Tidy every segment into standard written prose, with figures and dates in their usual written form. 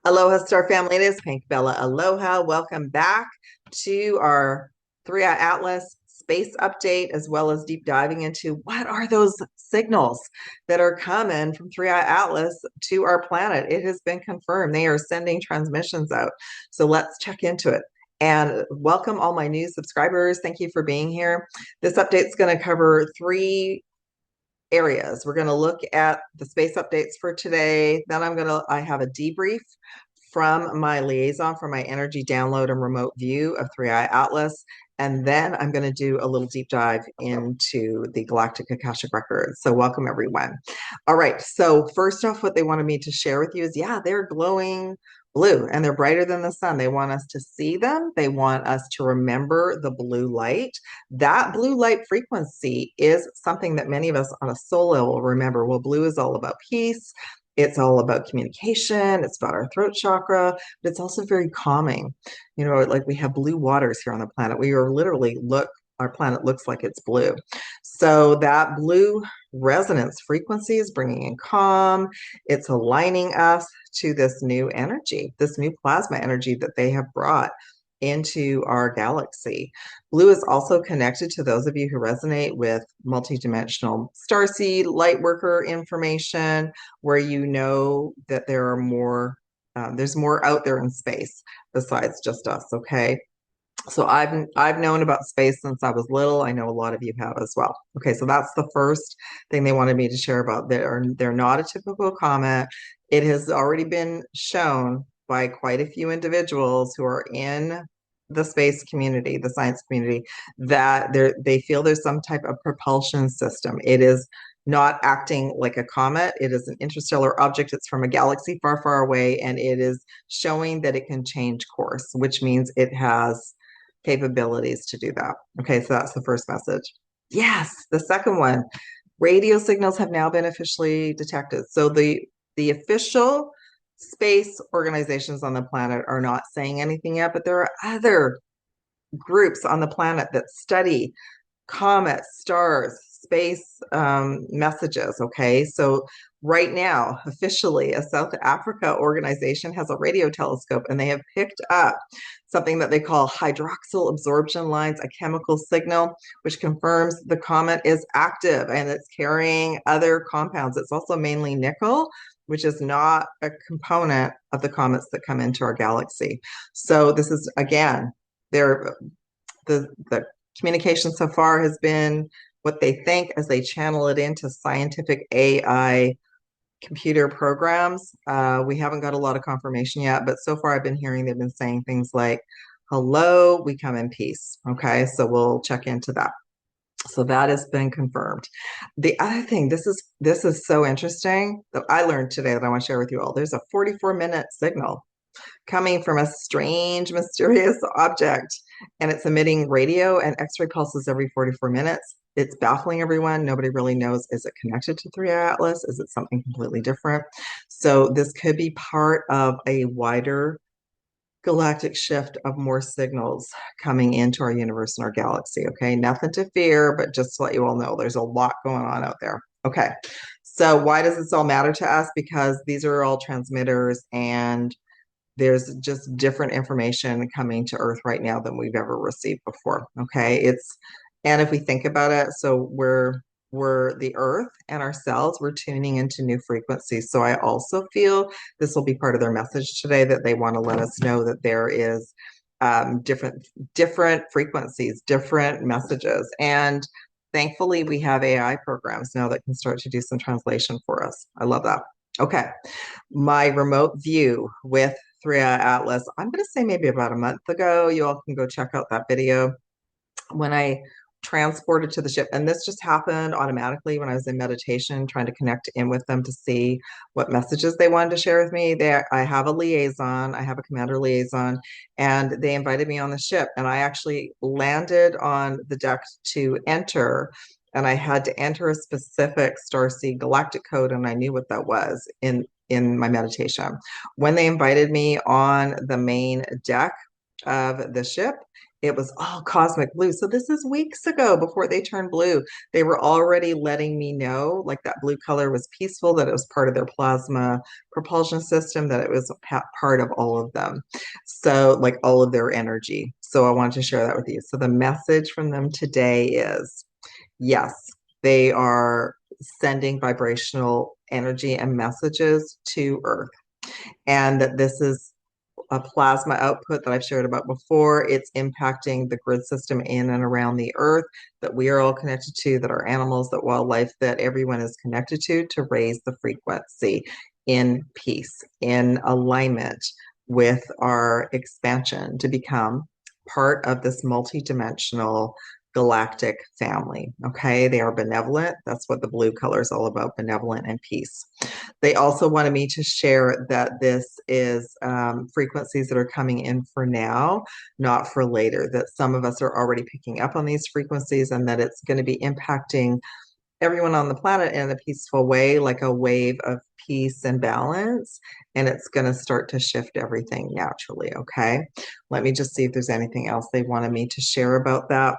Aloha Star Family, it is PinkBella. Aloha. Welcome back to our 3-Eye Atlas space update, as well as deep diving into what are those signals that are coming from 3-Eye Atlas to our planet. It has been confirmed. They are sending transmissions out. So let's check into it. And welcome all my new subscribers. Thank you for being here. This update is going to cover three areas. We're going to look at the space updates for today. Then I have a debrief from my liaison for my energy download and remote view of 3-Eye Atlas. And then I'm going to do a little deep dive into the Galactic Akashic records. So welcome everyone. All right. So first off, what they wanted me to share with you is, yeah, they're glowing blue and they're brighter than the sun. They want us to see them. They want us to remember the blue light. That blue light frequency is something that many of us on a soul level remember. Well, blue is all about peace. It's all about communication. It's about our throat chakra, but it's also very calming. You know, like we have blue waters here on the planet. We are literally our planet looks like it's blue. So that blue resonance frequency is bringing in calm. It's aligning us to this new energy, this new plasma energy that they have brought into our galaxy. Blue is also connected to those of you who resonate with multidimensional starseed light worker information, where you know that there are more, there's more out there in space besides just us. Okay. So I've known about space since I was little. I know a lot of you have as well. Okay, so that's the first thing they wanted me to share about. They're not a typical comet. It has already been shown by quite a few individuals who are in the space community, the science community, that they feel there's some type of propulsion system. It is not acting like a comet. It is an interstellar object. It's from a galaxy far, far away, and it is showing that it can change course, which means it has capabilities to do that. Okay, so that's the first message. Yes, the second one, radio signals have now been officially detected. So the official space organizations on the planet are not saying anything yet, but there are other groups on the planet that study comets, stars, space messages. Okay, so right now, officially, a South Africa organization has a radio telescope and they have picked up something that they call hydroxyl absorption lines, a chemical signal, which confirms the comet is active and it's carrying other compounds. It's also mainly nickel, which is not a component of the comets that come into our galaxy. So this is, again, the communication so far has been what they think as they channel it into scientific AI computer programs. We haven't got a lot of confirmation yet, but so far I've been hearing they've been saying things like, hello, we come in peace. Okay, so we'll check into that. So that has been confirmed. The other thing, this is so interesting that I learned today that I want to share with you all. There's a 44-minute signal coming from a strange, mysterious object, and it's emitting radio and X-ray pulses every 44 minutes. It's baffling everyone. Nobody really knows, is it connected to 3-Eye Atlas? Is it something completely different? So this could be part of a wider galactic shift of more signals coming into our universe and our galaxy. Okay, nothing to fear, but just to let you all know, there's a lot going on out there. Okay, so why does this all matter to us? Because these are all transmitters, and there's just different information coming to Earth right now than we've ever received before. Okay, and if we think about it, so we're the Earth and ourselves, we're tuning into new frequencies. So I also feel this will be part of their message today, that they want to let us know that there is different frequencies, different messages. And thankfully, we have AI programs now that can start to do some translation for us. I love that. Okay, my remote view with 3-Eye Atlas, I'm going to say maybe about a month ago. You all can go check out that video when I transported to the ship. And this just happened automatically when I was in meditation, trying to connect in with them to see what messages they wanted to share with me. I have a liaison, I have a commander liaison, and they invited me on the ship. And I actually landed on the deck to enter, and I had to enter a specific Starseed galactic code, and I knew what that was in my meditation. When they invited me on the main deck of the ship, it was all cosmic blue. So this is weeks ago before they turned blue. They were already letting me know, like that blue color was peaceful, that it was part of their plasma propulsion system, that it was part of all of them. So, like all of their energy. So I wanted to share that with you. So the message from them today is yes, they are sending vibrational energy and messages to Earth, and that this is a plasma output that I've shared about before. It's impacting the grid system in and around the earth that we are all connected to, that our animals, that wildlife, that everyone is connected to raise the frequency in peace, in alignment with our expansion to become part of this multidimensional galactic family. Okay, they are benevolent. That's what the blue color is all about, benevolent and peace. They also wanted me to share that this is frequencies that are coming in for now, not for later, that some of us are already picking up on these frequencies and that it's going to be impacting everyone on the planet in a peaceful way, like a wave of peace and balance. And it's going to start to shift everything naturally. Okay. Let me just see if there's anything else they wanted me to share about that.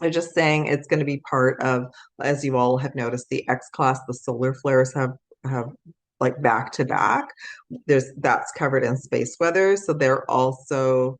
They're just saying it's going to be part of, as you all have noticed, the X class, the solar flares have like back to back. That's covered in space weather, so they're also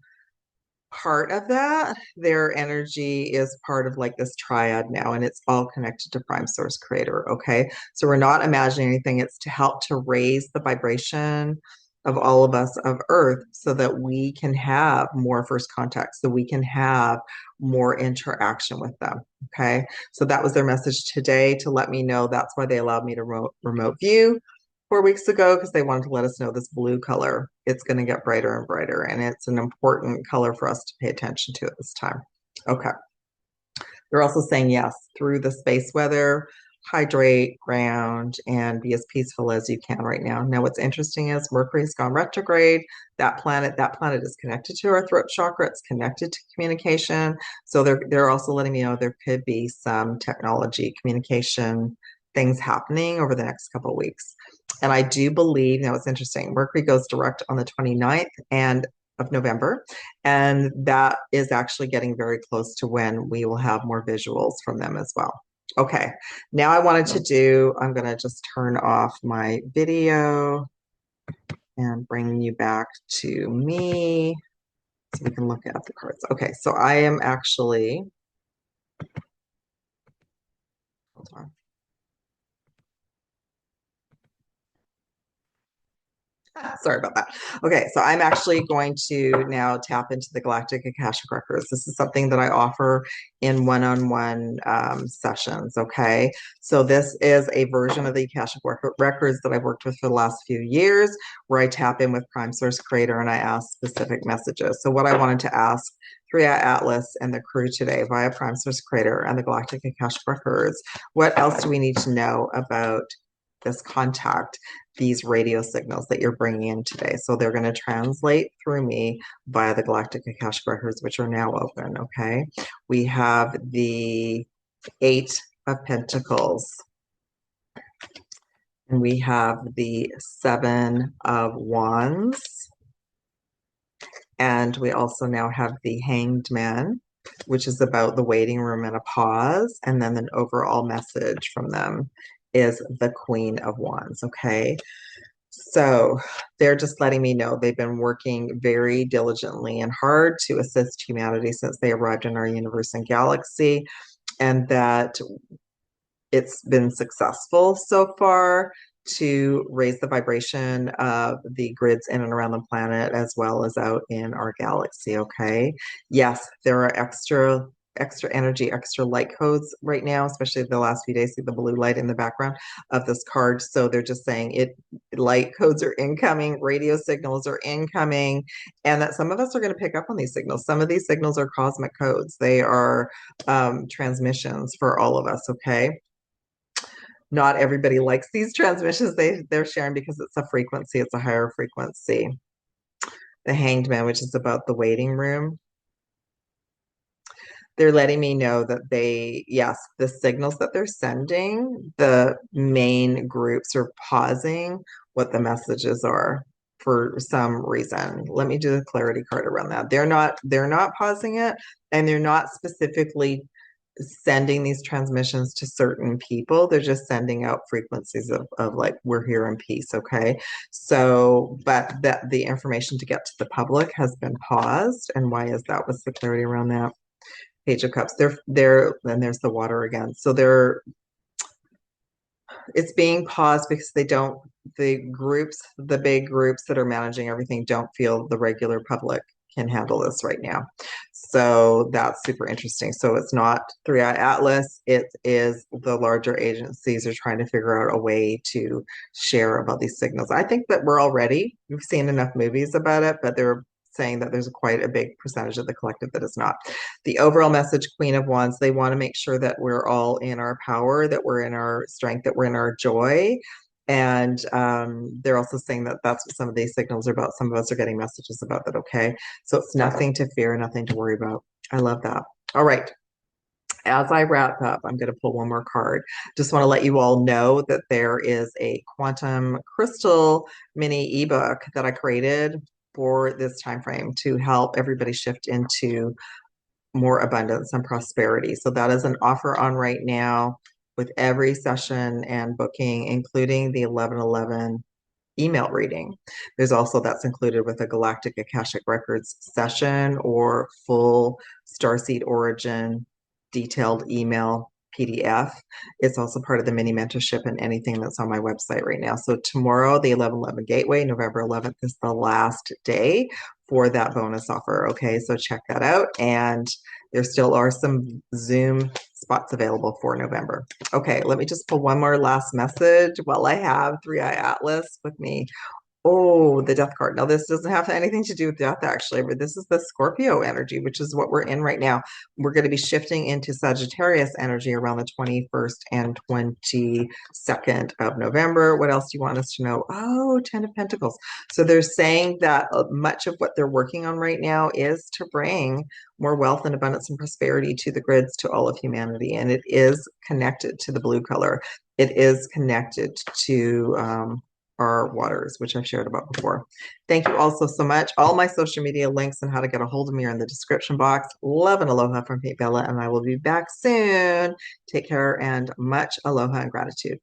part of that. Their energy is part of like this triad now, and it's all connected to Prime Source Creator. Okay, so we're not imagining anything. It's to help to raise the vibration of all of us of Earth so that we can have more first contact, so we can have more interaction with them. Okay, so that was their message today to let me know. That's why they allowed me to remote view 4 weeks ago, because they wanted to let us know this blue color, it's going to get brighter and brighter, and it's an important color for us to pay attention to at this time. Okay. They're also saying yes, through the space weather, hydrate, ground, and be as peaceful as you can right now. Now, what's interesting is Mercury's gone retrograde. That planet is connected to our throat chakra. It's connected to communication. So they're also letting me know there could be some technology, communication things happening over the next couple of weeks. And I do believe, now it's interesting, Mercury goes direct on the 29th and of November, and that is actually getting very close to when we will have more visuals from them as well. Okay, now I'm going to just turn off my video and bring you back to me so we can look at the cards. Okay, so I am actually, hold on. Sorry about that. Okay, so I'm actually going to now tap into the Galactic Akashic Records. This is something that I offer in one-on-one sessions, okay? So this is a version of the Akashic Records that I've worked with for the last few years, where I tap in with Prime Source Creator and I ask specific messages. So what I wanted to ask 3i Atlas and the crew today via Prime Source Creator and the Galactic Akashic Records, what else do we need to know about this contact, these radio signals that you're bringing in today? So they're going to translate through me via the Galactic Akashic Records, which are now open, okay? We have the Eight of Pentacles, and we have the Seven of Wands, and we also now have the Hanged Man, which is about the waiting room and a pause, and then an overall message from them is the Queen of Wands, okay? So they're just letting me know they've been working very diligently and hard to assist humanity since they arrived in our universe and galaxy, and that it's been successful so far to raise the vibration of the grids in and around the planet as well as out in our galaxy, okay? Yes, there are extra energy, extra light codes right now, especially the last few days. See the blue light in the background of this card. So they're just saying light codes are incoming, radio signals are incoming, and that some of us are going to pick up on these signals. Some of these signals are cosmic codes. They are transmissions for all of us, okay? Not everybody likes these transmissions they're sharing because it's a frequency, it's a higher frequency. The Hanged Man, which is about the waiting room. They're letting me know that yes, the signals that they're sending, the main groups are pausing what the messages are. for some reason. Let me do the clarity card around that. They're not pausing it, and they're not specifically sending these transmissions to certain people. They're just sending out frequencies of like, we're here in peace, okay? So, but that the information to get to the public has been paused. And why is that? What's the clarity around that? Page of Cups. Then there's the water again. So it's being paused because the big groups that are managing everything don't feel the regular public can handle this right now. So that's super interesting. So it's not 3i Atlas, it is the larger agencies are trying to figure out a way to share about these signals. I think that we've seen enough movies about it, but they're saying that there's quite a big percentage of the collective that is not. The overall message, Queen of Wands, they want to make sure that we're all in our power, that we're in our strength, that we're in our joy. And they're also saying that that's what some of these signals are about. Some of us are getting messages about that, okay? So it's nothing to fear, nothing to worry about. I love that. All right. As I wrap up, I'm going to pull one more card. Just want to let you all know that there is a quantum crystal mini ebook that I created for this time frame to help everybody shift into more abundance and prosperity. So that is an offer on right now with every session and booking, including the 11/11 email reading. There's also that's included with a Galactic Akashic Records session or full Starseed origin detailed email PDF. It's also part of the mini mentorship and anything that's on my website right now. So tomorrow, the 11/11 Gateway, November 11th, is the last day for that bonus offer. Okay, so check that out. And there still are some Zoom spots available for November. Okay, let me just pull one more last message while I have 3i Atlas with me. Oh, the death card. Now, this doesn't have anything to do with death, actually, but this is the Scorpio energy, which is what we're in right now. We're going to be shifting into Sagittarius energy around the 21st and 22nd of November. What else do you want us to know? Oh, 10 of Pentacles. So they're saying that much of what they're working on right now is to bring more wealth and abundance and prosperity to the grids, to all of humanity. And it is connected to the blue color. It is connected to our waters, which I've shared about before. Thank you all so much. All my social media links and how to get a hold of me are in the description box. Love and aloha from PinkBella, and I will be back soon. Take care and much aloha and gratitude.